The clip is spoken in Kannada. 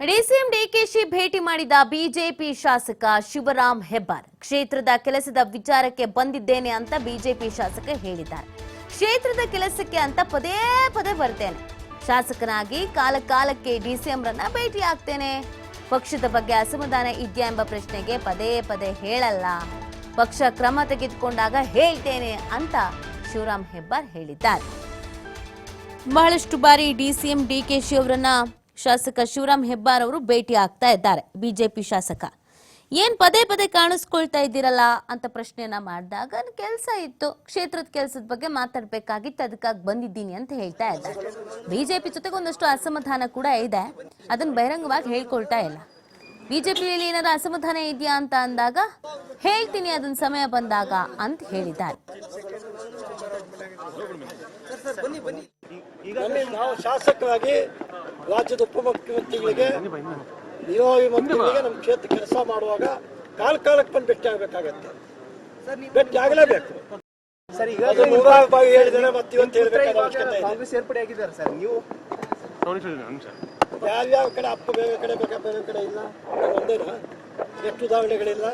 ಡಿಸಿಎಂ ಡಿಕೆಶಿ ಭೇಟಿ ಮಾಡಿದ ಬಿಜೆಪಿ ಶಾಸಕ ಶಿವರಾಮ್ ಹೆಬ್ಬಾರ್ ಕ್ಷೇತ್ರದ ಕೆಲಸದ ವಿಚಾರಕ್ಕೆ ಬಂದಿದ್ದೇನೆ ಅಂತ ಬಿಜೆಪಿ ಶಾಸಕ ಹೇಳಿದ್ದಾರೆ. ಕ್ಷೇತ್ರದ ಕೆಲಸಕ್ಕೆ ಅಂತ ಪದೇ ಪದೇ ಬರ್ತೇನೆ. ಶಾಸಕನಾಗಿ ಕಾಲಕ್ಕೆ ಡಿಸಿಎಂರನ್ನ ಭೇಟಿ ಆಗ್ತೇನೆ. ಪಕ್ಷದ ಬಗ್ಗೆ ಅಸಮಾಧಾನ ಇದೆಯಾ ಎಂಬ ಪ್ರಶ್ನೆಗೆ ಪದೇ ಪದೇ ಹೇಳಲ್ಲ. ಪಕ್ಷ ಕ್ರಮ ತೆಗೆದುಕೊಂಡಾಗ ಹೇಳ್ತೇನೆ ಅಂತ ಶಿವರಾಮ್ ಹೆಬ್ಬಾರ್ ಹೇಳಿದ್ದಾರೆ. ಬಹಳಷ್ಟು ಬಾರಿ ಡಿಸಿಎಂ ಡಿಕೆಶಿ ಅವರನ್ನ ಶಾಸಕ ಶಿವರಾಮ್ ಹೆಬ್ಬಾರ್ ಅವರು ಭೇಟಿ ಆಗ್ತಾ ಇದ್ದಾರೆ. ಬಿಜೆಪಿ ಶಾಸಕ ಏನ್ ಪದೇ ಪದೇ ಕಾಣಿಸ್ಕೊಳ್ತಾ ಇದ್ದೀರಲ್ಲ ಅಂತ ಪ್ರಶ್ನೆಯನ್ನ ಮಾಡಿದಾಗ ಕೆಲಸ ಇತ್ತು, ಕ್ಷೇತ್ರದ ಕೆಲಸದ ಬಗ್ಗೆ ಮಾತಾಡ್ಬೇಕಾಗಿತ್ತು, ಅದಕ್ಕಾಗಿ ಬಂದಿದ್ದೀನಿ ಅಂತ ಹೇಳ್ತಾ ಇದ್ದಾರೆ. ಬಿಜೆಪಿ ಜೊತೆಗೆ ಒಂದಷ್ಟು ಅಸಮಾಧಾನ ಕೂಡ ಇದೆ, ಅದನ್ನ ಬಹಿರಂಗವಾಗಿ ಹೇಳ್ಕೊಳ್ತಾ ಇಲ್ಲ. ಬಿಜೆಪಿಯಲ್ಲಿ ಏನಾದ್ರು ಅಸಮಾಧಾನ ಇದೆಯಾ ಅಂತ ಅಂದಾಗ ಹೇಳ್ತೀನಿ ಅದನ್ನ ಸಮಯ ಬಂದಾಗ ಅಂತ ಹೇಳಿದ್ದಾರೆ. ನಾವು ಶಾಸಕರಾಗಿ ರಾಜ್ಯದ ಉಪಮುಖ್ಯಮಂತ್ರಿಗಳಿಗೆ ನಿಯೋಗಿ ಮಂತ್ರಿಗಳಿಗೆ ನಮ್ಮ ಕ್ಷೇತ್ರ ಕೆಲಸ ಮಾಡುವಾಗ ಕಾಲಕ್ಕೆ ಬಂದು ಭೇಟಿ ಆಗ್ಬೇಕಾಗತ್ತೆ. ಭೇಟಿ ಆಗಲೇಬೇಕು ಸರ್. ಈಗ ಬಾಗಿ ಹೇಳಿದರೆ ಮತ್ತೆ ಇವತ್ತು ಹೇಳ್ಬೇಕಾದ ಅವಶ್ಯಕತೆ ಇದೆ. ಕಾಂಗ್ರೆಸ್ ಸೇರ್ಪಡೆ ಆಗಿದ್ದಾರೆ ಸರ್. ನೀವು ಯಾವ್ಯಾವ ಕಡೆ ಅಪ್ಪ ಬೇರೆ ಕಡೆ ಬೇಕಾ ಬೇರೆ ಕಡೆ ಇಲ್ಲ, ಒಂದೇನಾ? ಎಷ್ಟು ಉದಾಹರಣೆಗಳಿಲ್ಲ.